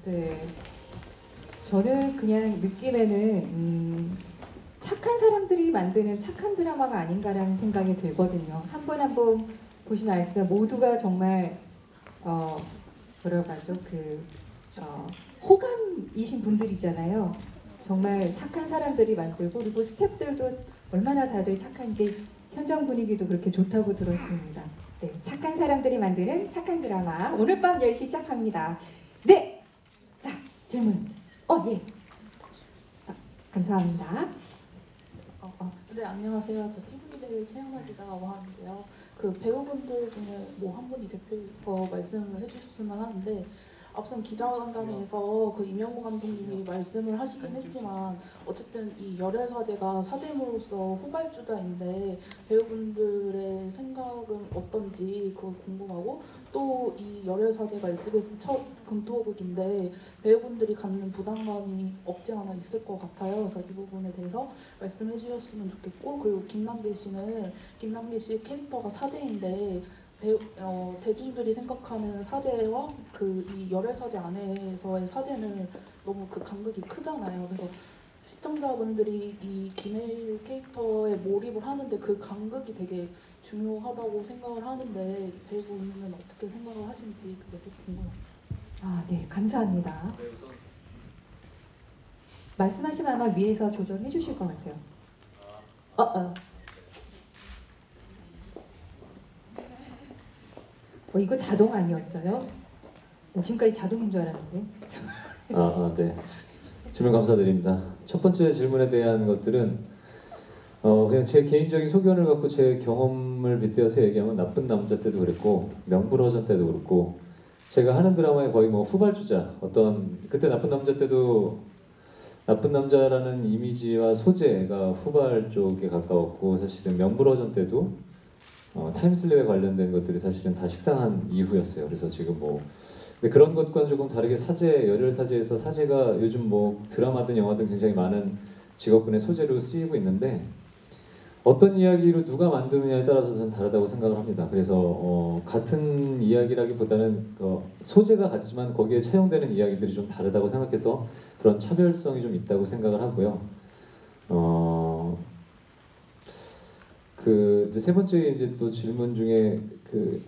네, 저는 그냥 느낌에는 착한 사람들이 만드는 착한 드라마가 아닌가라는 생각이 들거든요. 한 번 한 번 보시면 알겠지만 모두가 정말 뭐라고 하죠? 호감이신 분들이잖아요. 정말 착한 사람들이 만들고 그리고 스태프들도 얼마나 다들 착한지 현장 분위기도 그렇게 좋다고 들었습니다. 네, 착한 사람들이 만드는 착한 드라마 오늘 밤 10시 시작합니다. 네! 자, 질문. 예. 감사합니다. 네, 안녕하세요. 저 TV를 최영나 기자라고 하는데요. 그 배우분들 중에 뭐 한 분이 대표해서 말씀을 해주셨으면 하는데 앞선 기자간담회에서 그 임영웅 감독님이 말씀을 하시긴 했지만 어쨌든 이 열혈사제가 사제물로서 후발주자인데 배우분들의 생각은 어떤지 그거 궁금하고 또 이 열혈사제가 SBS 첫 금토극인데 배우분들이 갖는 부담감이 없지 않아 있을 것 같아요. 그래서 이 부분에 대해서 말씀해 주셨으면 좋겠고 그리고 김남길 씨 캐릭터가 사제인데 대중들이 생각하는 사제와 그 이 열애사제 안에서의 사제는 너무 그 간극이 크잖아요. 그래서 시청자분들이 이 김혜일 캐릭터에 몰입을 하는데 그 간극이 되게 중요하다고 생각을 하는데 배우분은 어떻게 생각을 하시는지 그게 되게 궁금합니다. 네, 감사합니다. 말씀하시면 아마 위에서 조절해 주실 것 같아요. 이거 자동 아니었어요? 지금까지 자동인 줄 알았는데. 네. 질문 감사드립니다. 첫 번째 질문에 대한 것들은 그냥 제 개인적인 소견을 갖고 제 경험을 빗대어서 얘기하면 나쁜 남자 때도 그랬고 명불허전 때도 그렇고 제가 하는 드라마에 거의 뭐 후발주자 그때 나쁜 남자 때도 나쁜 남자라는 이미지와 소재가 후발 쪽에 가까웠고 사실은 명불허전 때도 타임슬립에 관련된 것들이 사실은 다 식상한 이후였어요. 그래서 지금 근데 그런 것과는 조금 다르게 열혈사제에서 사제가 요즘 드라마든 영화든 굉장히 많은 직업군의 소재로 쓰이고 있는데 어떤 이야기로 누가 만드느냐에 따라서 저는 다르다고 생각을 합니다. 그래서 같은 이야기라기보다는 소재가 같지만 거기에 차용되는 이야기들이 좀 다르다고 생각해서 그런 차별성이 좀 있다고 생각을 하고요. 세 번째 이제 또 질문 중에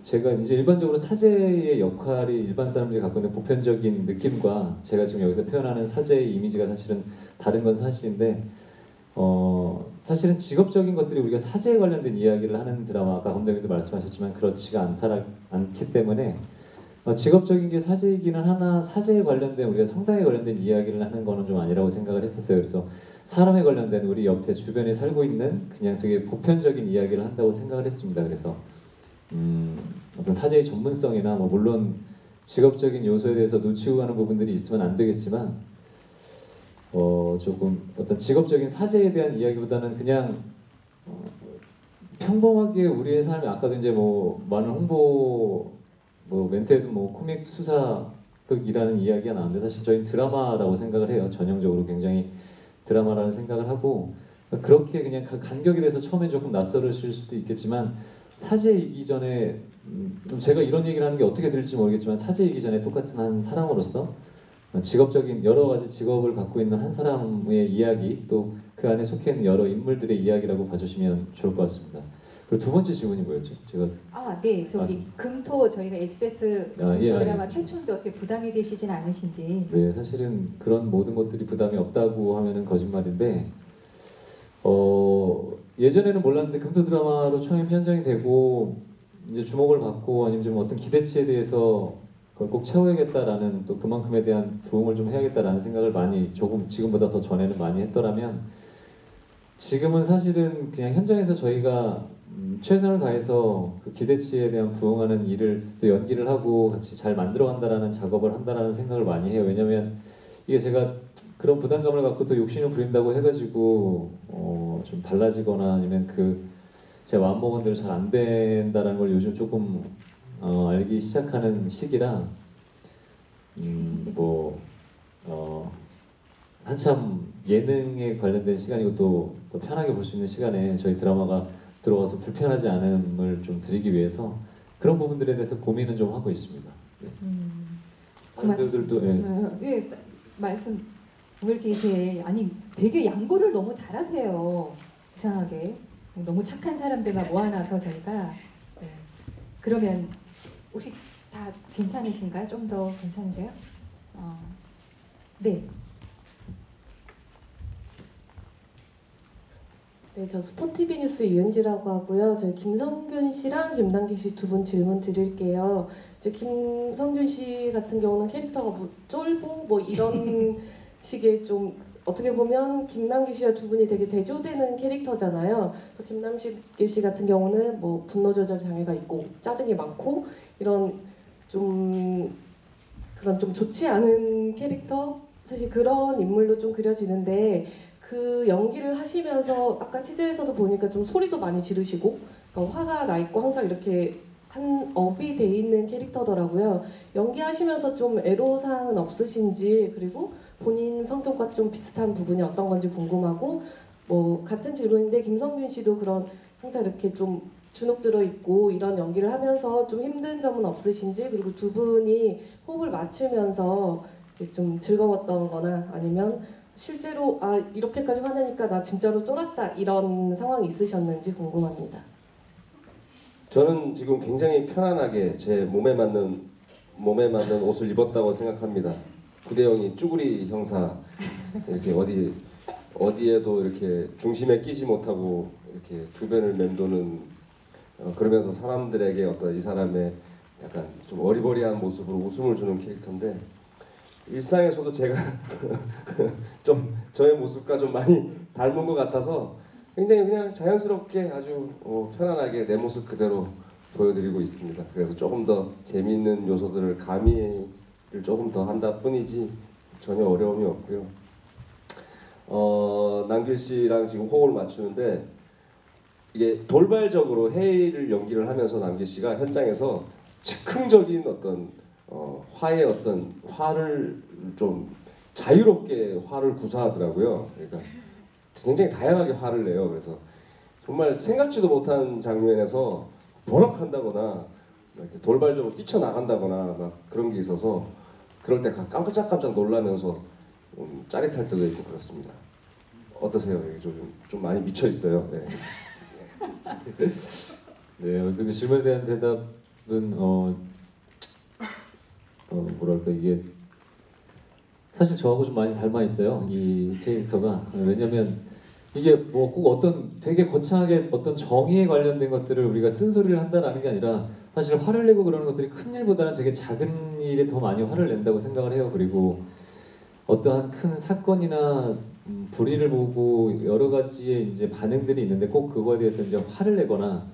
제가 이제 일반적으로 사제의 역할이 일반 사람들이 갖고 있는 보편적인 느낌과 제가 지금 여기서 표현하는 사제의 이미지가 사실은 다른 건 사실인데 사실은 직업적인 것들이 우리가 사제에 관련된 이야기를 하는 드라마 아까 감독님도 말씀하셨지만 그렇지가 않기 때문에 직업적인 게 사제이기는 하나 사제에 관련된 우리가 성당에 관련된 이야기를 하는 거는 좀 아니라고 생각을 했었어요. 그래서 사람에 관련된 우리 옆에 주변에 살고 있는 그냥 되게 보편적인 이야기를 한다고 생각을 했습니다. 그래서 어떤 사제의 전문성이나 물론 직업적인 요소에 대해서 놓치고 가는 부분들이 있으면 안 되겠지만 조금 어떤 직업적인 사제에 대한 이야기보다는 그냥 평범하게 우리의 삶이 아까도 이제 많은 홍보 멘트에도 코믹 수사극이라는 이야기가 나왔는데 사실 저희는 드라마라고 생각을 해요. 전형적으로 굉장히 드라마라는 생각을 하고 그렇게 그냥 간격에 대해서 처음에 조금 낯설으실 수도 있겠지만 사제이기 전에 제가 이런 얘기를 하는 게 어떻게 들릴지 모르겠지만 사제이기 전에 똑같은 한 사람으로서 직업적인 여러 가지 직업을 갖고 있는 한 사람의 이야기 또 그 안에 속해 있는 여러 인물들의 이야기라고 봐주시면 좋을 것 같습니다. 그리고 두 번째 질문이 뭐였죠? 제가 네, 금토 저희가 SBS 금토 드라마 최초인데 어떻게 부담이 되시진 않으신지. 네, 사실은 그런 모든 것들이 부담이 없다고 하면은 거짓말인데 예전에는 몰랐는데 금토 드라마로 처음 편성이 되고 이제 주목을 받고 아니면 좀 어떤 기대치에 대해서 그걸 꼭 채워야겠다라는 또 그만큼에 대한 부응을 좀 해야겠다라는 생각을 많이 조금 지금보다 더 전에는 많이 했더라면 지금은 사실은 그냥 현장에서 저희가 최선을 다해서 그 기대치에 대한 부응하는 일을 또 연기를 하고 같이 잘 만들어간다라는 작업을 한다라는 생각을 많이 해요. 왜냐면 이게 제가 그런 부담감을 갖고 또 욕심을 부린다고 해가지고 좀 달라지거나 아니면 제 마음먹은 대로 잘 안 된다라는 걸 요즘 조금 알기 시작하는 시기라 한참 예능에 관련된 시간이고 또 편하게 볼 수 있는 시간에 저희 드라마가 들어가서 불편하지 않음을 좀 드리기 위해서 그런 부분들에 대해서 고민은 좀 하고 있습니다. 네. 다른 배우들도 예. 예, 말씀 왜 이렇게 아니 되게 양보를 너무 잘하세요. 이상하게 너무 착한 사람들만 모아놔서 저희가 네. 그러면 혹시 다 괜찮으신가요? 좀 더 괜찮으세요? 네. 네, 저 스포티비 뉴스 이은지라고 하고요. 저희 김성균 씨랑 김남길 씨 두 분 질문 드릴게요. 이제 김성균 씨 같은 경우는 캐릭터가 뭐 쫄보 뭐 이런 식의 좀 어떻게 보면 김남길 씨와 두 분이 되게 대조되는 캐릭터잖아요. 그래서 김남길 씨 같은 경우는 뭐 분노 조절 장애가 있고 짜증이 많고 이런 좀 그런 좀 좋지 않은 캐릭터 사실 그런 인물로 좀 그려지는데 그 연기를 하시면서 아까 티저에서도 보니까 좀 소리도 많이 지르시고 그러니까 화가 나 있고 항상 이렇게 한 업이 돼 있는 캐릭터더라고요. 연기하시면서 좀 애로사항은 없으신지 그리고 본인 성격과 좀 비슷한 부분이 어떤 건지 궁금하고 뭐 같은 질문인데 김성균 씨도 그런 항상 이렇게 좀 주눅 들어 있고 이런 연기를 하면서 좀 힘든 점은 없으신지 그리고 두 분이 호흡을 맞추면서 이제 좀 즐거웠던 거나 아니면 실제로 아 이렇게까지 화내니까 나 진짜로 쫄았다 이런 상황이 있으셨는지 궁금합니다. 저는 지금 굉장히 편안하게 제 몸에 맞는 옷을 입었다고 생각합니다. 구대영이 쭈구리 형사 이렇게 어디에도 이렇게 중심에 끼지 못하고 이렇게 주변을 맴도는 그러면서 사람들에게 어떤 이 사람의 약간 좀 어리버리한 모습으로 웃음을 주는 캐릭터인데 일상에서도 제가 좀 저의 모습과 좀 많이 닮은 것 같아서 굉장히 그냥 자연스럽게 아주 편안하게 내 모습 그대로 보여드리고 있습니다. 그래서 조금 더 재미있는 요소들을 가미를 조금 더 한다 뿐이지 전혀 어려움이 없고요. 남길 씨랑 지금 호흡을 맞추는데 이게 돌발적으로 해이를 연기를 하면서 남길 씨가 현장에서 즉흥적인 어떤 화의 어떤 화를 좀 자유롭게 화를 구사하더라고요. 그러니까 굉장히 다양하게 화를 내요. 그래서 정말 생각지도 못한 장면에서 버럭한다거나 이렇게 돌발적으로 뛰쳐나간다거나 막 그런 게 있어서 그럴 때 깜짝깜짝 놀라면서 짜릿할 때도 있고 그렇습니다. 어떠세요? 좀 많이 미쳐 있어요. 네. 네, 그 질문에 대한 대답은 뭐랄까 이게 사실 저하고 좀 많이 닮아 있어요. 이 캐릭터가 왜냐면 이게 뭐 꼭 어떤 되게 거창하게 어떤 정의에 관련된 것들을 우리가 쓴소리를 한다라는 게 아니라 사실 화를 내고 그러는 것들이 큰 일보다는 되게 작은 일에 더 많이 화를 낸다고 생각을 해요. 그리고 어떠한 큰 사건이나 불의를 보고 여러 가지의 이제 반응들이 있는데 꼭 그거에 대해서 이제 화를 내거나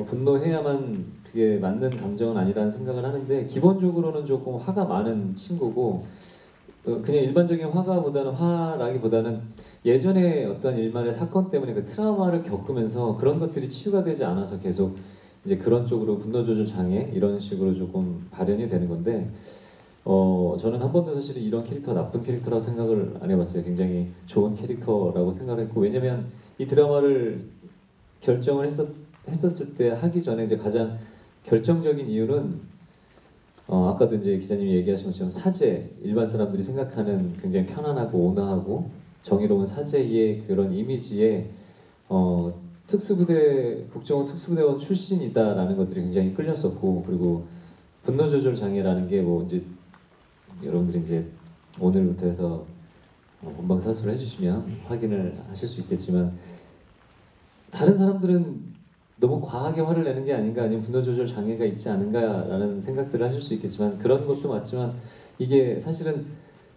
분노해야만 그게 맞는 감정은 아니라는 생각을 하는데 기본적으로는 조금 화가 많은 친구고 그냥 일반적인 화라기보다는 예전에 어떤 일만의 사건 때문에 그 트라우마를 겪으면서 그런 것들이 치유가 되지 않아서 계속 이제 그런 쪽으로 분노 조절 장애 이런 식으로 조금 발현이 되는 건데 저는 한 번도 사실 이런 캐릭터 나쁜 캐릭터라고 생각을 안 해봤어요. 굉장히 좋은 캐릭터라고 생각을 했고 왜냐면 이 드라마를 결정을 했었을 때 하기 전에 이제 가장 결정적인 이유는 아까도 이제 기자님이 얘기하신 것처럼 사제 일반 사람들이 생각하는 굉장히 편안하고 온화하고 정의로운 사제의 그런 이미지에 국정원 특수부대원 출신이다라는 것들이 굉장히 끌렸었고 그리고 분노 조절 장애라는 게 뭐 이제 여러분들이 이제 오늘부터 해서 본방사수를 해주시면 확인을 하실 수 있겠지만 다른 사람들은 너무 과하게 화를 내는 게 아닌가 아니면 분노 조절 장애가 있지 않은가라는 생각들을 하실 수 있겠지만 그런 것도 맞지만 이게 사실은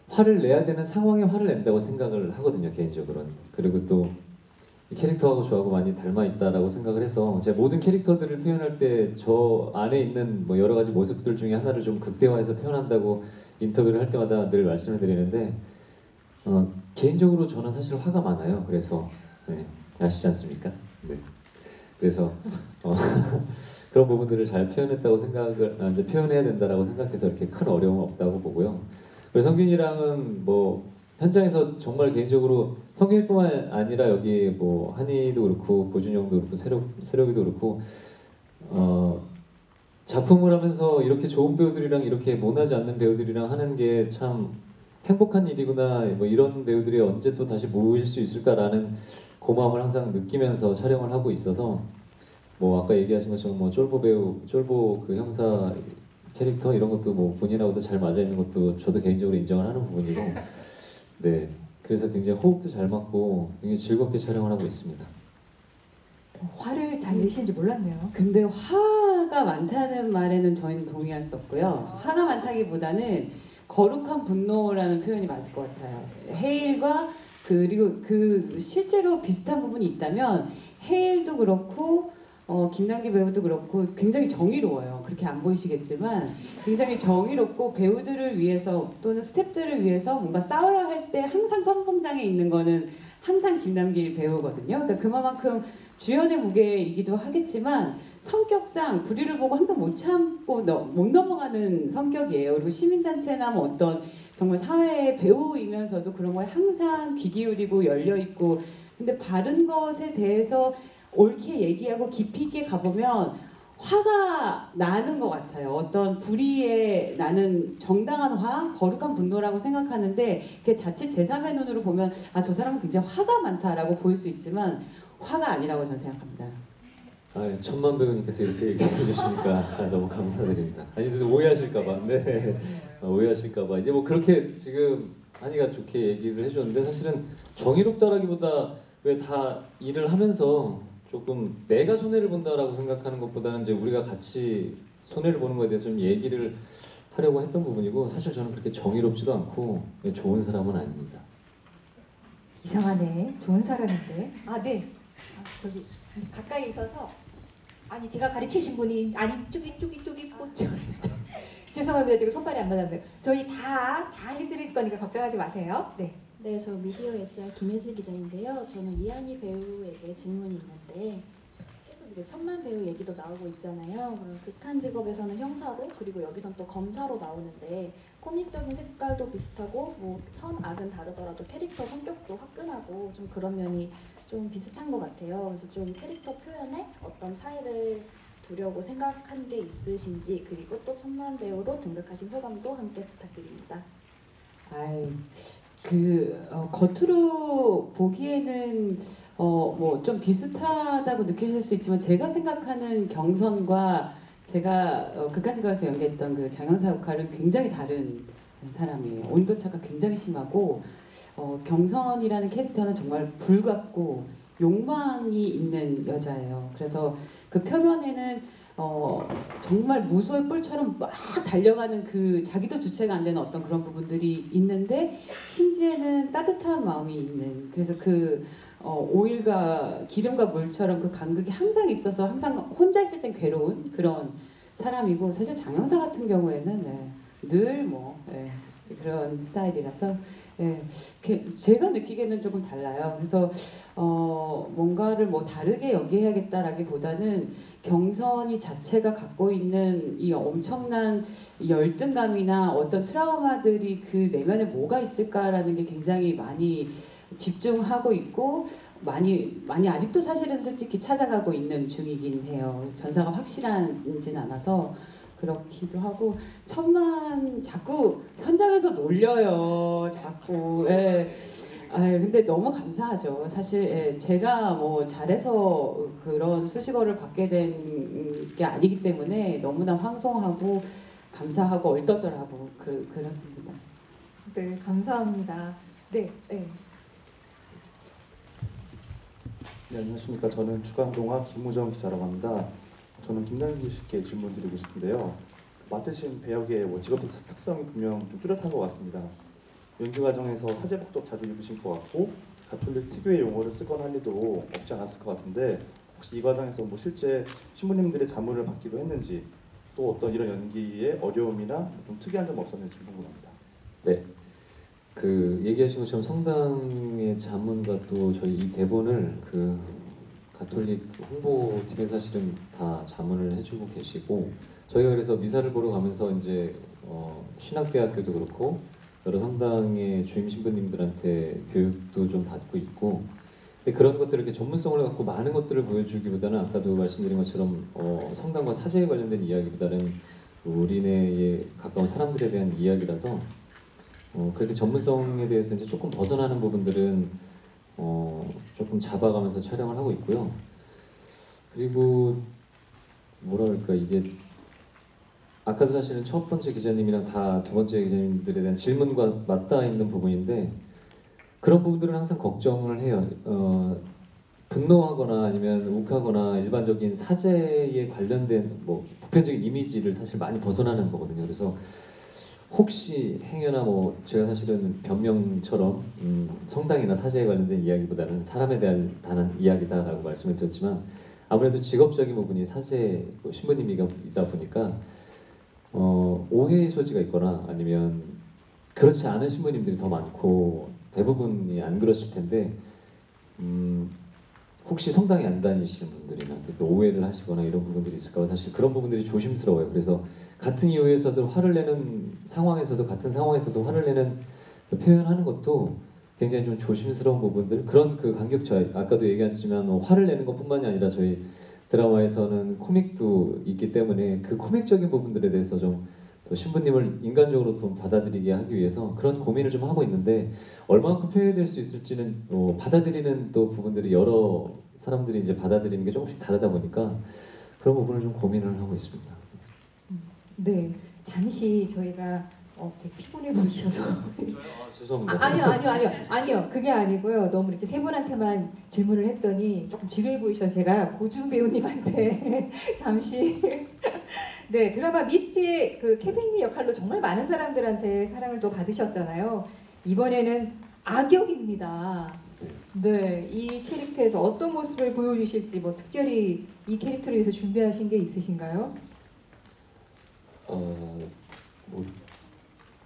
화를 내야 되는 상황에 화를 낸다고 생각을 하거든요 개인적으로는. 그리고 또 이 캐릭터하고 저하고 많이 닮아 있다라고 생각을 해서 제가 모든 캐릭터들을 표현할 때 저 안에 있는 뭐 여러 가지 모습들 중에 하나를 좀 극대화해서 표현한다고 인터뷰를 할 때마다 늘 말씀을 드리는데 개인적으로 저는 사실 화가 많아요. 그래서 네, 아시지 않습니까? 네. 그래서 그런 부분들을 잘 표현했다고 생각을 이제 표현해야 된다라고 생각해서 이렇게 큰 어려움은 없다고 보고요. 그리고 성균이랑은 뭐 현장에서 정말 개인적으로 성균이뿐만 아니라 여기 뭐 한이도 그렇고 고준영도 그렇고 세록이도 그렇고 작품을 하면서 이렇게 좋은 배우들이랑 이렇게 모나지 않는 배우들이랑 하는 게 참 행복한 일이구나. 뭐 이런 배우들이 언제 또 다시 모일 수 있을까라는 고마움을 항상 느끼면서 촬영을 하고 있어서 뭐 아까 얘기하신 것처럼 뭐 쫄보 배우, 쫄보 그 형사 캐릭터 이런 것도 뭐 본인하고도 잘 맞아 있는 것도 저도 개인적으로 인정을 하는 부분이고 네 그래서 굉장히 호흡도 잘 맞고 굉장히 즐겁게 촬영을 하고 있습니다. 화를 잘 내시는지 몰랐네요. 근데 화가 많다는 말에는 저희는 동의할 수 없고요. 화가 많다기보다는 거룩한 분노라는 표현이 맞을 것 같아요. 헤일과 그리고 그 실제로 비슷한 부분이 있다면 헤일도 그렇고 김남기 배우도 그렇고 굉장히 정의로워요. 그렇게 안 보이시겠지만 굉장히 정의롭고 배우들을 위해서 또는 스태프들을 위해서 뭔가 싸워야 할 때 항상 선봉장에 있는 거는 항상 김남길 배우거든요. 그러니까 그만큼 주연의 무게이기도 하겠지만 성격상 불의를 보고 항상 못 참고 못 넘어가는 성격이에요. 그리고 시민단체나 뭐 어떤 정말 사회의 배우이면서도 그런 거에 항상 귀 기울이고 열려 있고 근데 바른 것에 대해서 옳게 얘기하고 깊이 있게 가보면 화가 나는 것 같아요. 어떤 불의에 나는 정당한 화, 거룩한 분노라고 생각하는데 그게 자칫 제3의 눈으로 보면 아, 저 사람은 굉장히 화가 많다라고 보일 수 있지만 화가 아니라고 저는 생각합니다. 아, 천만 배우님께서 이렇게 얘기해 주시니까 너무 감사드립니다. 아니 근데 오해하실까봐, 네 오해하실까봐 이제 뭐 그렇게 지금 한이가 좋게 얘기를 해줬는데 사실은 정의롭다라기보다 왜 다 일을 하면서 조금 내가 손해를 본다라고 생각하는 것보다는 이제 우리가 같이 손해를 보는 거에 대해서 좀 얘기를 하려고 했던 부분이고 사실 저는 그렇게 정의롭지도 않고 좋은 사람은 아닙니다. 이상하네. 좋은 사람인데. 아, 네. 아, 저기 가까이 있어서 아니 제가 가르치신 분이 아니 쪼기 꽂혀. 죄송합니다. 제가 손발이 안 맞았네요. 저희 다 해드릴 거니까 걱정하지 마세요. 네. 네, 저 미디어 SR 김혜슬 기자인데요. 저는 이한희 배우에게 질문이 있는데 계속 이제 천만 배우 얘기도 나오고 있잖아요. 그럼 극한 직업에서는 형사로 그리고 여기선 또 검사로 나오는데 코믹적인 색깔도 비슷하고 뭐 선악은 다르더라도 캐릭터 성격도 화끈하고 좀 그런 면이 좀 비슷한 것 같아요. 그래서 좀 캐릭터 표현에 어떤 차이를 두려고 생각한 게 있으신지 그리고 또 천만 배우로 등극하신 소감도 함께 부탁드립니다. 아이, 겉으로 보기에는 뭐 좀 비슷하다고 느끼실 수 있지만 제가 생각하는 경선과 제가 극한직업에서 연기했던 그 장영사 역할은 굉장히 다른 사람이에요. 온도차가 굉장히 심하고 경선이라는 캐릭터는 정말 불같고 욕망이 있는 여자예요. 그래서 그 표면에는 정말 무소의 뿔처럼 막 달려가는 그 자기도 주체가 안 되는 어떤 그런 부분들이 있는데 심지에는 따뜻한 마음이 있는 그래서 그 오일과 기름과 물처럼 그 간극이 항상 있어서 항상 혼자 있을 땐 괴로운 그런 사람이고 사실 장영사 같은 경우에는 늘 뭐 그런 스타일이라서 제가 느끼기에는 조금 달라요. 그래서 뭔가를 뭐 다르게 연기해야겠다라기보다는 경선이 자체가 갖고 있는 이 엄청난 열등감이나 어떤 트라우마들이 그 내면에 뭐가 있을까라는 게 굉장히 많이 집중하고 있고 많이 아직도 사실은 솔직히 찾아가고 있는 중이긴 해요. 전사가 확실한지는 않아서 그렇기도 하고 천만 자꾸 현장에서 놀려요. 자꾸 근데 너무 감사하죠. 사실 제가 뭐 잘해서 그런 수식어를 받게 된 게 아니기 때문에 너무나 황송하고 감사하고 얼떨떨하고 그렇습니다. 네, 감사합니다. 네. 네, 안녕하십니까. 저는 주간동화 김우정 기자라고 합니다. 저는 김남기 씨께 질문 드리고 싶은데요. 맡으신 배역의 직업 특성이 분명 좀 뚜렷한 것 같습니다. 연기 과정에서 사제복도 자주 입으신 것 같고 가톨릭 특유의 용어를 쓰거나 할 일도 없지 않았을 것 같은데 혹시 이 과정에서 뭐 실제 신부님들의 자문을 받기도 했는지 또 어떤 이런 연기의 어려움이나 좀 특이한 점 없었는지 궁금합니다. 네, 그 얘기하신 것처럼 성당의 자문과 또 저희 이 대본을 그 가톨릭 홍보팀에서 사실은 다 자문을 해주고 계시고 저희가 그래서 미사를 보러 가면서 이제 신학대학교도 그렇고 여러 성당의 주임 신부님들한테 교육도 좀 받고 있고 근데 그런 것들을 이렇게 전문성을 갖고 많은 것들을 보여주기보다는 아까도 말씀드린 것처럼 성당과 사제에 관련된 이야기보다는 우리네에 가까운 사람들에 대한 이야기라서 그렇게 전문성에 대해서 이제 조금 벗어나는 부분들은 조금 잡아가면서 촬영을 하고 있고요. 그리고 뭐라 그럴까, 이게 아까도 사실은 첫 번째 기자님이랑 다 두 번째 기자님들에 대한 질문과 맞닿아 있는 부분인데 그런 부분들은 항상 걱정을 해요. 분노하거나 아니면 욱하거나 일반적인 사제에 관련된 뭐 보편적인 이미지를 사실 많이 벗어나는 거거든요. 그래서 혹시 행여나 뭐 제가 사실은 변명처럼 성당이나 사제에 관련된 이야기보다는 사람에 대한 단한 이야기다라고 말씀을 드렸지만 아무래도 직업적인 부분이 사제 신부님이다 보니까 오해의 소지가 있거나 아니면 그렇지 않은 신부님들이 더 많고 대부분이 안 그러실 텐데 혹시 성당에 안 다니시는 분들이나 오해를 하시거나 이런 부분들이 있을까 봐 사실 그런 부분들이 조심스러워요. 그래서 같은 이유에서도 화를 내는 상황에서도 같은 상황에서도 화를 내는 표현하는 것도 굉장히 좀 조심스러운 부분들, 그런 그 간격 차이, 아까도 얘기했지만 화를 내는 것뿐만이 아니라 저희 드라마에서는 코믹도 있기 때문에 그 코믹적인 부분들에 대해서 좀 또 신부님을 인간적으로 좀 받아들이게 하기 위해서 그런 고민을 좀 하고 있는데 얼마만큼 표현될 수 있을지는 받아들이는 또 부분들이 여러 사람들이 이제 받아들이는 게 조금씩 다르다 보니까 그런 부분을 좀 고민을 하고 있습니다. 네, 잠시 저희가 되게 피곤해 보이셔서 죄송합니다. 아니요 그게 아니고요. 너무 이렇게 세 분한테만 질문을 했더니 조금 지루해 보이셔서 제가 고준 배우님한테 잠시 네, 드라마 미스트의 그 케빈리 역할로 정말 많은 사람들한테 사랑을 또 받으셨잖아요. 이번에는 악역입니다. 네, 이 캐릭터에서 어떤 모습을 보여주실지 뭐 특별히 이 캐릭터를 위해서 준비하신 게 있으신가요? 뭐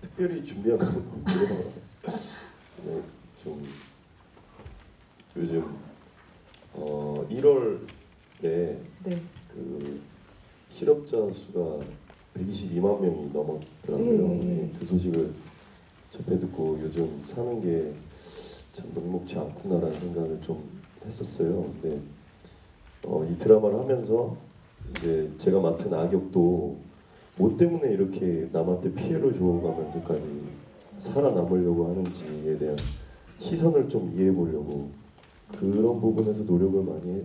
특별히 준비한 건 없고요. 네, 좀 요즘 1월에 네. 그 실업자 수가 122만 명이 넘었더라고요. 네. 그 소식을 접해 듣고 요즘 사는 게 참 녹록지 않구나라는 생각을 좀 했었어요. 근데 이 드라마를 하면서 이제 제가 맡은 악역도 뭐 때문에 이렇게 남한테 피해를 줘가면서까지 살아남으려고 하는지에 대한 시선을 좀 이해해 보려고 그런 부분에서 노력을 많이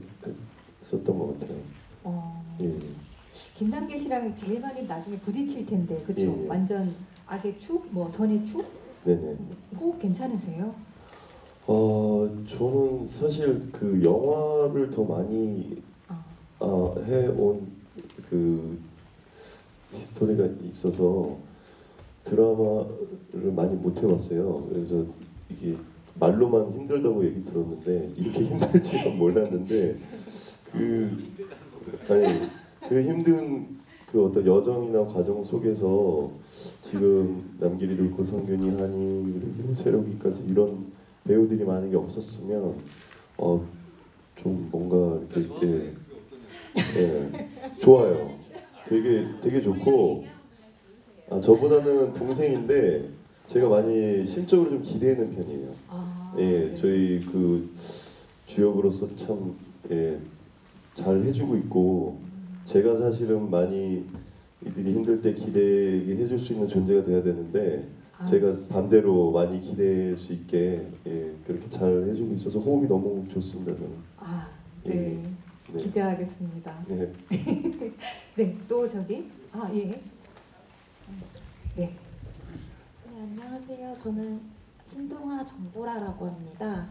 했었던 것 같아요. 예. 김남길 씨랑 제일 많이 나중에 부딪힐 텐데, 그렇죠? 예. 완전 악의 축, 뭐 선의 축? 네네. 호흡 괜찮으세요? 저는 사실 그 영화를 더 많이 해온 그 히스토리가 있어서 드라마를 많이 못 해봤어요. 그래서 이게 말로만 힘들다고 얘기 들었는데 이렇게 힘들지는 몰랐는데 그 힘든 그 어떤 여정이나 과정 속에서 지금 남길이도 있고 성균이, 한이, 그리고 세록이까지 이런 배우들이 많은 게 없었으면 좀 뭔가 이렇게 좋아요. 되게 좋고 저보다는 동생인데 제가 많이 심적으로 좀 기대는 편이에요. 예, 저희 그 주역으로서 참 잘 해주고 있고 제가 사실은 많이 이들이 힘들 때 기대게 해줄 수 있는 존재가 돼야 되는데 제가 반대로 많이 기대할 수 있게 그렇게 잘 해주고 있어서 호흡이 너무 좋습니다. 저는. 네. 네. 기대하겠습니다. 네. 네, 또 저기 예. 네. 네, 안녕하세요. 저는 신동아 정보라라고 합니다.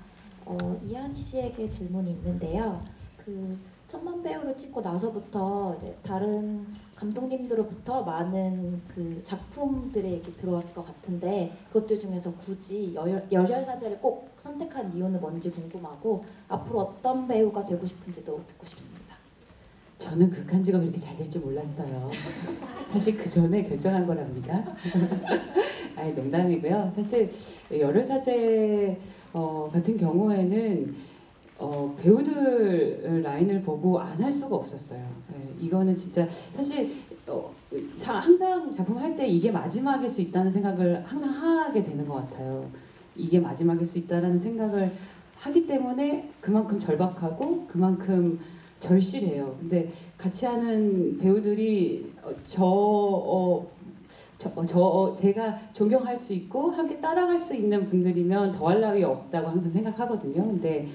이한희 씨에게 질문이 있는데요. 그 천만 배우를 찍고 나서부터 이제 다른 감독님들로부터 많은 그 작품들의 얘기 들어왔을 것 같은데 그것들 중에서 굳이 열혈사제를 꼭 선택한 이유는 뭔지 궁금하고 앞으로 어떤 배우가 되고 싶은지도 듣고 싶습니다. 저는 극한 직업이 이렇게 잘 될 줄 몰랐어요. 사실 그 전에 결정한 거랍니다. 아니 농담이고요. 사실 열혈사제 같은 경우에는 배우들 라인을 보고 안 할 수가 없었어요. 이거는 진짜 사실 항상 작품 할 때 이게 마지막일 수 있다는 생각을 항상 하게 되는 것 같아요. 이게 마지막일 수 있다는 생각을 하기 때문에 그만큼 절박하고 그만큼 절실해요. 근데 같이 하는 배우들이 제가 존경할 수 있고 함께 따라갈 수 있는 분들이면 더할 나위 없다고 항상 생각하거든요. 근데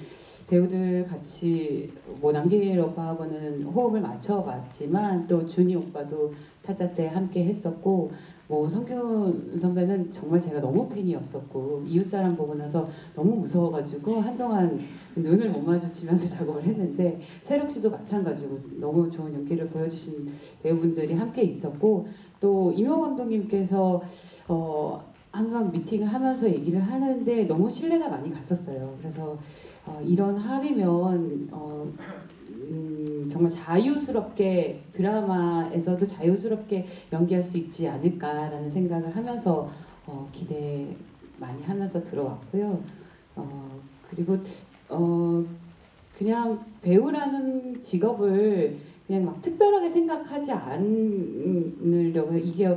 배우들 같이 뭐 남길 오빠하고는 호흡을 맞춰봤지만 또 준이 오빠도 타짜 때 함께 했었고 뭐 성균 선배는 정말 제가 너무 팬이었었고 이웃사람 보고 나서 너무 무서워가지고 한동안 눈을 못 마주치면서 작업을 했는데 세록 씨도 마찬가지고 너무 좋은 연기를 보여주신 배우분들이 함께 있었고 또 임효 감독님께서 항상 미팅을 하면서 얘기를 하는데 너무 신뢰가 많이 갔었어요. 그래서 이런 합이면 정말 자유스럽게 드라마에서도 자유스럽게 연기할 수 있지 않을까라는 생각을 하면서 기대 많이 하면서 들어왔고요. 그리고 그냥 배우라는 직업을 그냥 막 특별하게 생각하지 않으려고 이게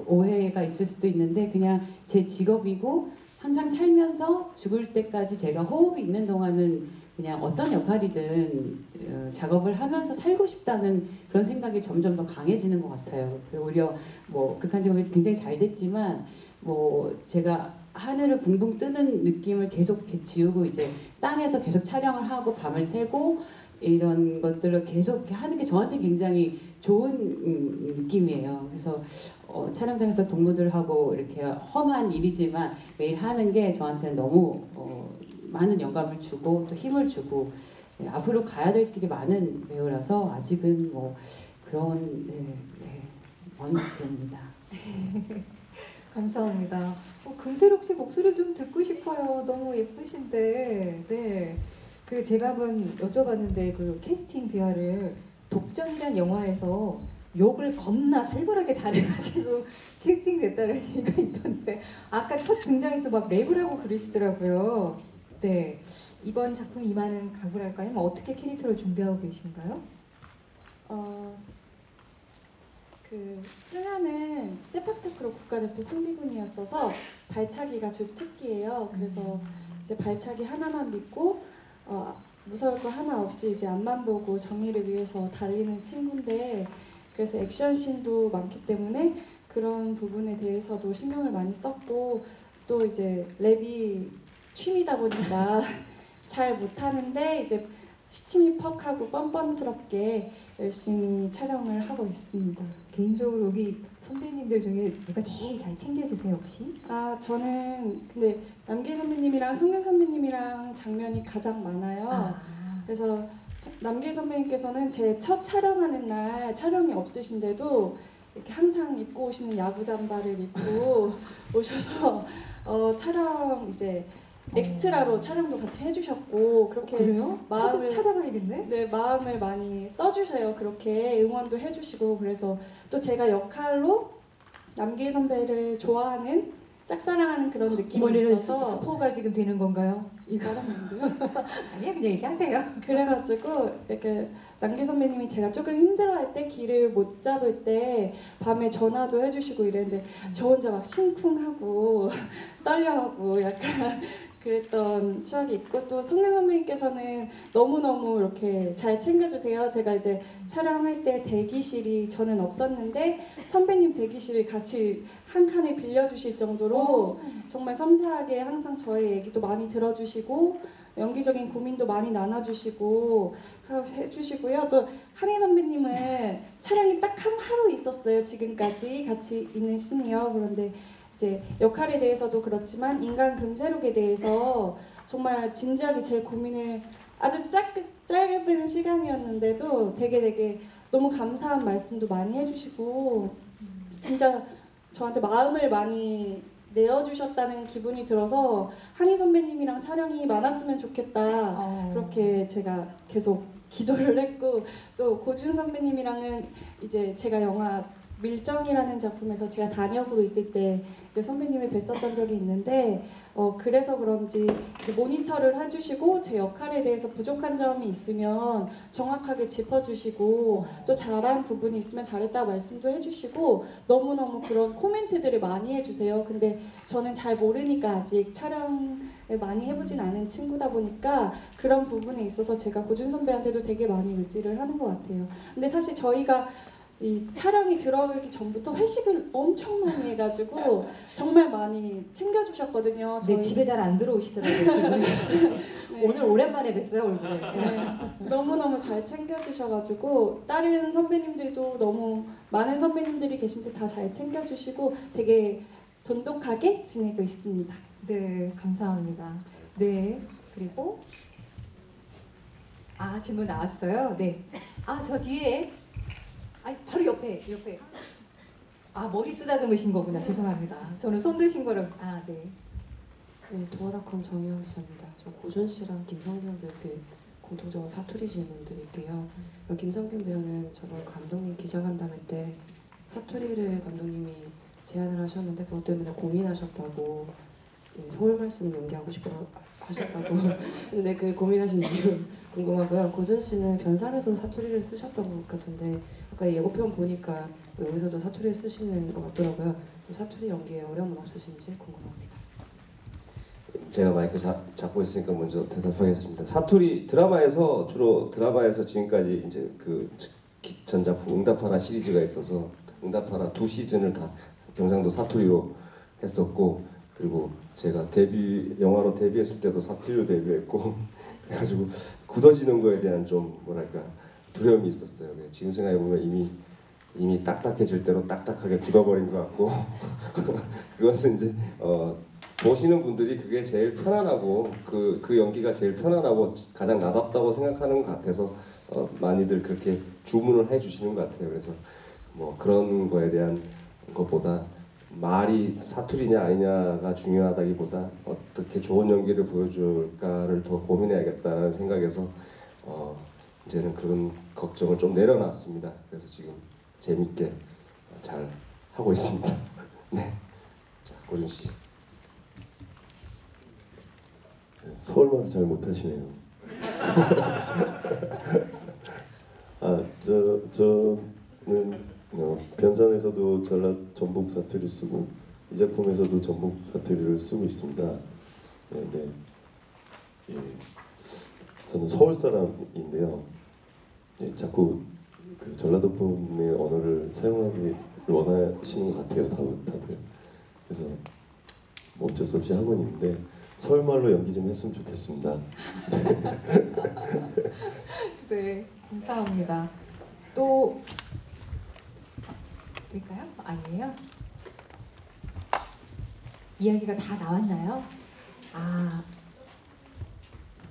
오해가 있을 수도 있는데 그냥 제 직업이고 항상 살면서 죽을 때까지 제가 호흡이 있는 동안은 그냥 어떤 역할이든 작업을 하면서 살고 싶다는 그런 생각이 점점 더 강해지는 것 같아요. 오히려 뭐 극한 직업이 굉장히 잘 됐지만 뭐 제가 하늘을 붕붕 뜨는 느낌을 계속 지우고 이제 땅에서 계속 촬영을 하고 밤을 새고 이런 것들을 계속 하는 게 저한테 굉장히 좋은 느낌이에요. 그래서 촬영장에서 동무들하고 이렇게 험한 일이지만 매일 하는 게 저한테는 너무 많은 영감을 주고 또 힘을 주고 앞으로 가야 될 길이 많은 배우라서 아직은 뭐 그런 먼 배우입니다. 감사합니다. 금세록 씨 목소리 좀 듣고 싶어요. 너무 예쁘신데. 네. 그 제가 한번 여쭤봤는데 그 캐스팅 비하를 독전이란 영화에서 욕을 겁나 살벌하게 잘해가지고 캐스팅됐다는 얘기가 있던데 아까 첫 등장에서 막 랩을 하고 그러시더라고요. 네, 이번 작품 임하는 각오랄까요? 어떻게 캐릭터를 준비하고 계신가요? 그 승아는 세팍타크로 국가대표 상비군이었어서 발차기가 주 특기예요. 그래서 이제 발차기 하나만 믿고 무서울 거 하나 없이 이제 앞만 보고 정의를 위해서 달리는 친구인데 그래서 액션씬도 많기 때문에 그런 부분에 대해서도 신경을 많이 썼고 또 이제 랩이 취미다 보니까 잘 못하는데 이제 시침이 퍽하고 뻔뻔스럽게 열심히 촬영을 하고 있습니다. 개인적으로 여기 선배님들 중에 누가 제일 잘 챙겨주세요 혹시? 저는 근데 남길 선배님이랑 성경 선배님이랑 장면이 가장 많아요. 그래서 남길 선배님께서는 제 첫 촬영하는 날 촬영이 없으신데도 이렇게 항상 입고 오시는 야구 잠바를 입고 오셔서 촬영 이제 엑스트라로 촬영도 같이 해주셨고 그렇게 그래요? 마음을 찾아봐야겠네. 네, 마음을 많이 써주세요. 그렇게 응원도 해주시고 그래서 또 제가 역할로 남길 선배를 좋아하는 짝사랑하는 그런 느낌이 있어서 스포가 지금 되는 건가요? 말하는데요. 아니요, 그냥 얘기하세요. 그래가지고 이렇게 남길 선배님이 제가 조금 힘들어할 때 길을 못 잡을 때 밤에 전화도 해주시고 이랬는데 저 혼자 막 심쿵하고 떨려하고 약간 그랬던 추억이 있고 또 성현 선배님께서는 너무너무 이렇게 잘 챙겨주세요. 제가 이제 촬영할 때 대기실이 저는 없었는데 선배님 대기실을 같이 한 칸을 빌려주실 정도로 정말 섬세하게 항상 저의 얘기도 많이 들어주시고 연기적인 고민도 많이 나눠주시고 해주시고요. 또 한희 선배님은 촬영이 딱 한 하루 있었어요. 지금까지 같이 있는 씬이요. 그런데 이제 역할에 대해서도 그렇지만 인간 금세록에 대해서 정말 진지하게 제 고민을 아주 짧은 시간이었는데도 되게 너무 감사한 말씀도 많이 해주시고 진짜 저한테 마음을 많이 내어주셨다는 기분이 들어서 한희 선배님이랑 촬영이 많았으면 좋겠다 그렇게 제가 계속 기도를 했고 또 고준 선배님이랑은 이제 제가 영화 밀정이라는 작품에서 제가 단역으로 있을 때 이제 선배님을 뵀었던 적이 있는데 그래서 그런지 이제 모니터를 해주시고 제 역할에 대해서 부족한 점이 있으면 정확하게 짚어주시고 또 잘한 부분이 있으면 잘했다고 말씀도 해주시고 너무너무 그런 코멘트들을 많이 해주세요. 근데 저는 잘 모르니까 아직 촬영을 많이 해보진 않은 친구다 보니까 그런 부분에 있어서 제가 고준 선배한테도 되게 많이 의지를 하는 것 같아요. 근데 사실 저희가 이 촬영이 들어가기 전부터 회식을 엄청 많이 해가지고 정말 많이 챙겨주셨거든요. 네, 집에 잘 안 들어오시더라고요. 네. 오늘 오랜만에 뵀어요, 얼굴에. 네, 너무너무 잘 챙겨주셔가지고 다른 선배님들도 너무 많은 선배님들이 계신데 다 잘 챙겨주시고 되게 돈독하게 지내고 있습니다. 네, 감사합니다. 네, 그리고 질문 나왔어요. 네, 저 뒤에 바로 옆에. 머리 쓰다듬으신 거구나. 죄송합니다. 저는 손 드신 거라. 네. 네, 도어닷컴 정혜원 기자입니다. 저 고준 씨랑 김성균 배우께 공통적으로 사투리 질문 드릴게요. 김성균 배우는 저번 감독님 기자간담회 때 사투리를 감독님이 제안을 하셨는데 그것 때문에 고민하셨다고 서울 말씀 연기하고 싶어 하셨다고 근데 그 고민하신 이유 궁금하고요. 고준 씨는 변산에서 사투리를 쓰셨던 것 같은데 아까 예고편 보니까 여기서도 사투리를 쓰시는 것 같더라고요. 사투리 연기에 어려움은 없으신지 궁금합니다. 제가 마이크 잡고 있으니까 먼저 대답하겠습니다. 사투리 드라마에서 주로 지금까지 이제 그 전작품 응답하라 시리즈가 있어서 응답하라 2시즌을 다 경상도 사투리로 했었고 그리고 제가 영화로 데뷔했을 때도 사투리로 데뷔했고 그래가지고 굳어지는 거에 대한 좀 뭐랄까 두려움이 있었어요. 지금 생각해 보면 이미 딱딱해질 대로 딱딱하게 굳어버린 것 같고 그것은 이제 보시는 분들이 그게 제일 편안하고 그 연기가 제일 편안하고 가장 나답다고 생각하는 것 같아서 많이들 그렇게 주문을 해주시는 것 같아요. 그래서 뭐 그런 거에 대한 것보다 말이 사투리냐 아니냐가 중요하다기보다 어떻게 좋은 연기를 보여줄까를 더 고민해야겠다는 생각에서 이제는 그런 걱정을 좀 내려놨습니다. 그래서 지금 재밌게 잘 하고 있습니다. 네, 자 고준 씨. 서울말을 잘 못하시네요. 저는 변산에서도 전북 사투리 쓰고 이 작품에서도 전북 사투리를 쓰고 있습니다. 네. 저는 서울 사람인데요. 자꾸 그 전라도 분의 언어를 사용하기 원하시는 것 같아요, 다들. 그래서 뭐 어쩔 수 없이 하고 있는데 서울말로 연기 좀 했으면 좋겠습니다. 네, 감사합니다. 또 드릴까요? 아니에요? 이야기가 다 나왔나요?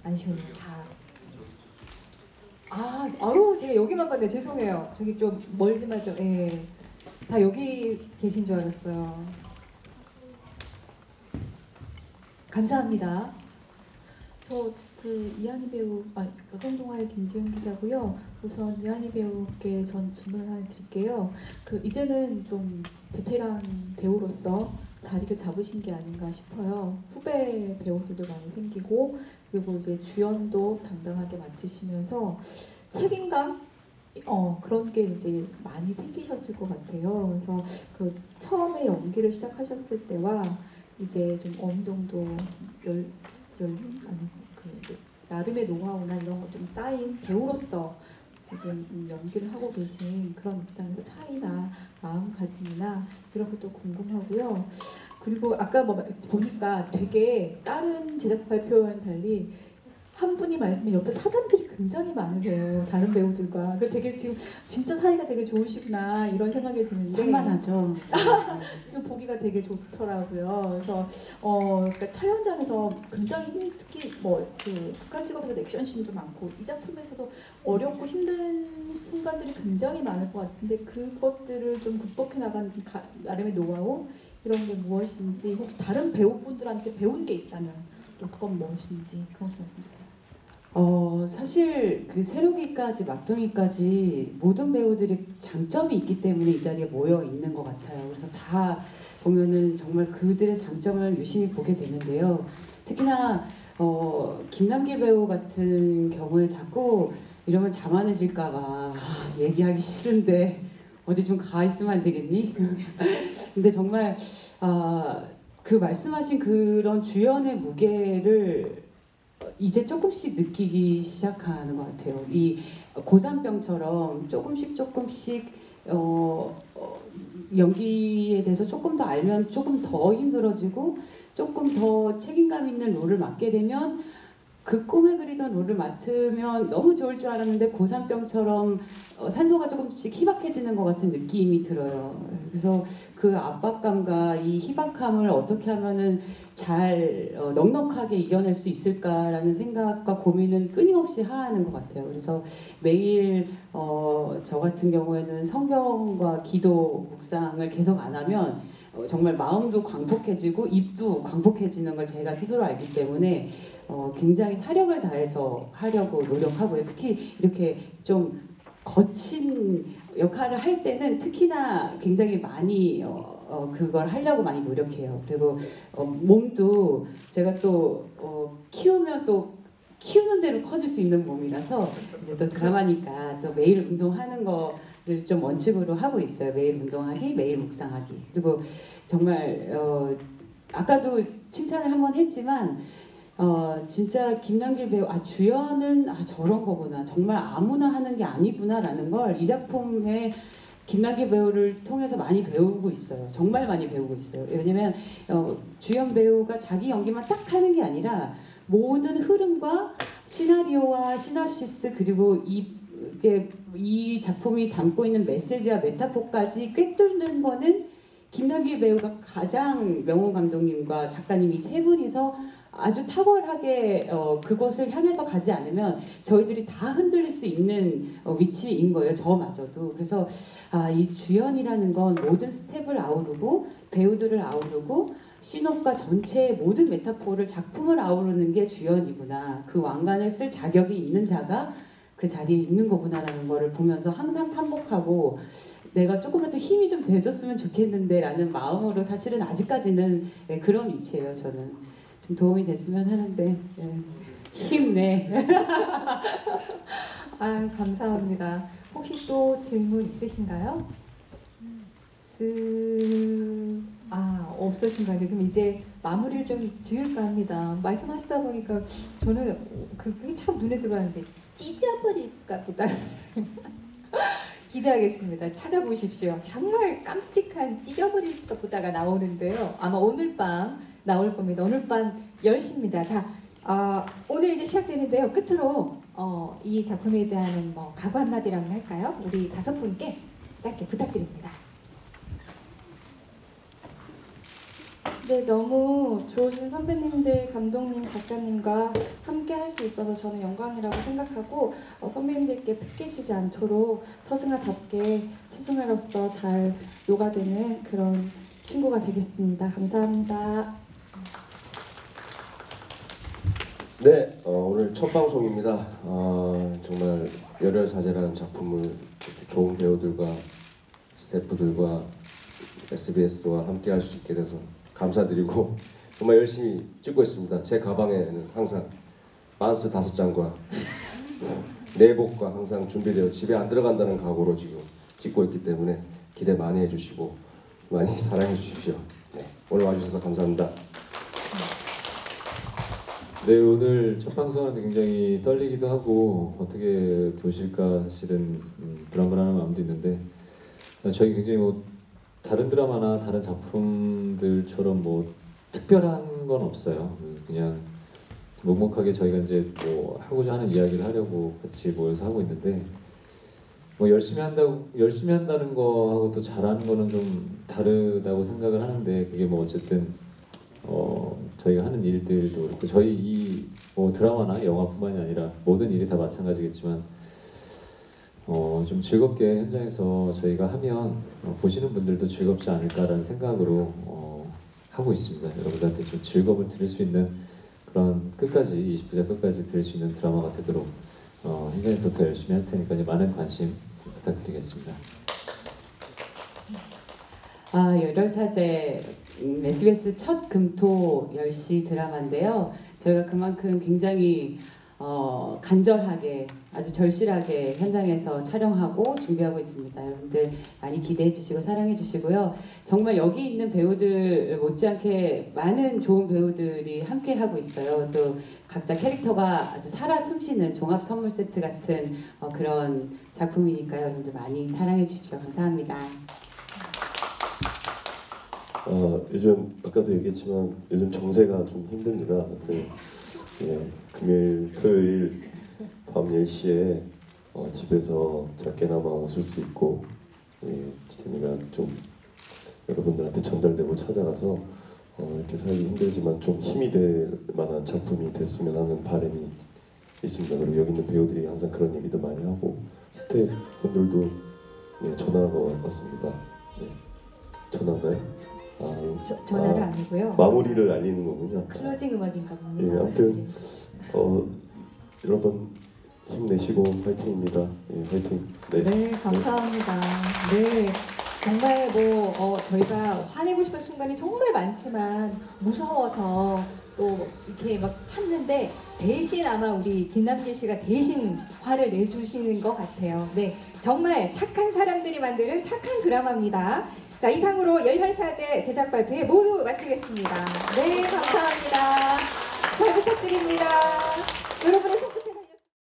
아쉬우네요. 제가 여기만 봤네. 죄송해요. 저기 좀 멀지만 다 여기 계신 줄 알았어요. 감사합니다. 저 이한희 배우, 여성동아의 김지은 기자고요. 우선 이한희 배우께 전 질문을 하나 드릴게요. 이제는 좀 베테랑 배우로서 자리를 잡으신 게 아닌가 싶어요. 후배 배우들도 많이 생기고 그리고 이제 주연도 당당하게 맡으시면서 책임감 그런 게 이제 많이 생기셨을 것 같아요. 그래서 처음에 연기를 시작하셨을 때와 이제 좀 어느 정도 나름의 노하우나 이런 거 좀 쌓인 배우로서 지금 이 연기를 하고 계신 그런 입장에서 차이나 마음가짐이나 이런 것도 궁금하고요. 그리고 아까 보니까 되게 다른 제작 발표와는 달리 한 분이 말씀해 옆에 사람들이 굉장히 많으세요. 다른 배우들과. 되게 지금 진짜 사이가 되게 좋으시구나 이런 생각이 드는데 산만하죠. 보기가 되게 좋더라고요. 그래서 그러니까 촬영장에서 굉장히 특히 북한 직업에서 액션씬도 많고 이 작품에서도 어렵고 힘든 순간들이 굉장히 많을 것 같은데 그것들을 좀 극복해 나간 나름의 노하우 이런 게 무엇인지 혹시 다른 배우분들한테 배운 게 있다면 또 그건 무엇인지 그런 좀 말씀 주세요. 사실 그 세로기까지 막둥이까지 모든 배우들이 장점이 있기 때문에 이 자리에 모여 있는 것 같아요. 그래서 다 보면은 정말 그들의 장점을 유심히 보게 되는데요. 특히나 김남길 배우 같은 경우에 자꾸 이러면 자만해질까봐 얘기하기 싫은데 어디 좀 가 있으면 안 되겠니? 근데 정말 그 말씀하신 그런 주연의 무게를 이제 조금씩 느끼기 시작하는 것 같아요. 이 고산병처럼 조금씩 연기에 대해서 조금 더 알면 조금 더 힘들어지고 조금 더 책임감 있는 롤을 맡게 되면 그 꿈에 그리던 롤을 맡으면 너무 좋을 줄 알았는데 고산병처럼 산소가 조금씩 희박해지는 것 같은 느낌이 들어요. 그래서 그 압박감과 이 희박함을 어떻게 하면은 잘 넉넉하게 이겨낼 수 있을까라는 생각과 고민은 끊임없이 하는 것 같아요. 그래서 매일 저 같은 경우에는 성경과 기도 묵상을 계속 안 하면 정말 마음도 광폭해지고 입도 광폭해지는 걸 제가 스스로 알기 때문에 굉장히 사력을 다해서 하려고 노력하고요. 특히 이렇게 좀 거친 역할을 할 때는 특히나 굉장히 많이 그걸 하려고 많이 노력해요. 그리고 몸도 제가 또 키우면 또 키우는 대로 커질 수 있는 몸이라서 이제 또 드라마니까 또 매일 운동하는 거를 좀 원칙으로 하고 있어요. 매일 운동하기, 매일 묵상하기. 그리고 정말 아까도 칭찬을 한번 했지만 진짜 김남길 배우 주연은 저런 거구나, 정말 아무나 하는 게 아니구나라는 걸 이 작품에 김남길 배우를 통해서 많이 배우고 있어요. 정말 많이 배우고 있어요. 왜냐면 주연 배우가 자기 연기만 딱 하는 게 아니라 모든 흐름과 시나리오와 시납시스 그리고 이 작품이 담고 있는 메시지와 메타포까지 꿰뚫는 거는 김남길 배우가 가장 명호 감독님과 작가님 이 세 분이서 아주 탁월하게 그곳을 향해서 가지 않으면 저희들이 다 흔들릴 수 있는 위치인 거예요. 저마저도. 그래서 이 주연이라는 건 모든 스텝을 아우르고 배우들을 아우르고 신업과 전체의 모든 메타포를 작품을 아우르는 게 주연이구나. 그 왕관을 쓸 자격이 있는 자가 그 자리에 있는 거구나라는 거를 보면서 항상 탐복하고 내가 조금만 더 힘이 좀 돼줬으면 좋겠는데 라는 마음으로 사실은 아직까지는 그런 위치예요. 저는 좀 도움이 됐으면 하는데 힘내. 감사합니다. 혹시 또 질문 있으신가요? 없으신 거 아니에요? 그럼 이제 마무리를 좀 지을까 합니다. 말씀하시다 보니까 저는 그게 참 눈에 들어왔는데 찢어버릴까 보다 기대하겠습니다. 찾아보십시오. 정말 깜찍한 찢어버릴까 보다가 나오는데요. 아마 오늘 밤 나올 겁니다. 오늘 밤 10시입니다. 자, 오늘 이제 시작되는데요. 끝으로 이 작품에 대한 각오 한마디라고 할까요? 우리 5분께 짧게 부탁드립니다. 네, 너무 좋으신 선배님들, 감독님, 작가님과 함께 할 수 있어서 저는 영광이라고 생각하고 선배님들께 폐기지지 않도록 서승아답게 스승아로서 잘 녹아드는 그런 친구가 되겠습니다. 감사합니다. 네, 오늘 첫 방송입니다. 정말 열혈사제라는 작품을 이렇게 좋은 배우들과 스태프들과 SBS와 함께 할 수 있게 돼서 감사드리고 정말 열심히 찍고 있습니다. 제 가방에는 항상 반스 5장과 내복과 항상 준비되어 집에 안 들어간다는 각오로 지금 찍고 있기 때문에 기대 많이 해주시고 많이 사랑해 주십시오. 네, 오늘 와주셔서 감사합니다. 네, 오늘 첫 방송하는데 굉장히 떨리기도 하고 어떻게 보실까 사실은 불안불안한 마음도 있는데 저희 굉장히 다른 드라마나 다른 작품들처럼 특별한 건 없어요. 그냥 묵묵하게 저희가 이제 하고자 하는 이야기를 하려고 같이 모여서 하고 있는데 열심히 한다는 거하고 또 잘하는 거는 좀 다르다고 생각을 하는데 그게 어쨌든 저희가 하는 일들도 그렇고 저희 이 드라마나 영화뿐만이 아니라 모든 일이 다 마찬가지겠지만 좀 즐겁게 현장에서 저희가 하면 보시는 분들도 즐겁지 않을까라는 생각으로 하고 있습니다. 여러분들한테 좀 즐거움을 드릴 수 있는 그런 끝까지 20부작 끝까지 들을 수 있는 드라마가 되도록 현장에서 더 열심히 할 테니까 많은 관심 부탁드리겠습니다. 열혈사제 SBS 첫 금토 10시 드라마인데요. 저희가 그만큼 굉장히 간절하게 아주 절실하게 현장에서 촬영하고 준비하고 있습니다. 여러분들 많이 기대해 주시고 사랑해 주시고요. 정말 여기 있는 배우들 못지않게 많은 좋은 배우들이 함께 하고 있어요. 또 각자 캐릭터가 아주 살아 숨쉬는 종합 선물 세트 같은 그런 작품이니까요. 여러분들 많이 사랑해 주십시오. 감사합니다. 요즘 아까도 얘기했지만 요즘 정세가 좀 힘듭니다. 근데 금요일, 토요일 밤 10시에 집에서 작게나마 웃을 수 있고 재미가 좀 여러분들한테 전달되고 찾아가서 이렇게 살기 힘들지만 좀 힘이 될 만한 작품이 됐으면 하는 바람이 있습니다. 그리고 여기 있는 배우들이 항상 그런 얘기도 많이 하고 스태프분들도 전화가 왔습니다. 전화인가요? 전화는 아니고요. 마무리를 알리는 거군요. 클로징 음악인가 봅니다. 아무튼 여러분 힘내시고 화이팅입니다. 화이팅. 네, 감사합니다. 네, 정말 저희가 화내고 싶은 순간이 정말 많지만 무서워서 또 이렇게 막 참는데 대신 아마 우리 김남길 씨가 대신 화를 내주시는 것 같아요. 네, 정말 착한 사람들이 만드는 착한 드라마입니다. 자, 이상으로 열혈사제 제작 발표 모두 마치겠습니다. 네, 감사합니다. 잘 부탁드립니다.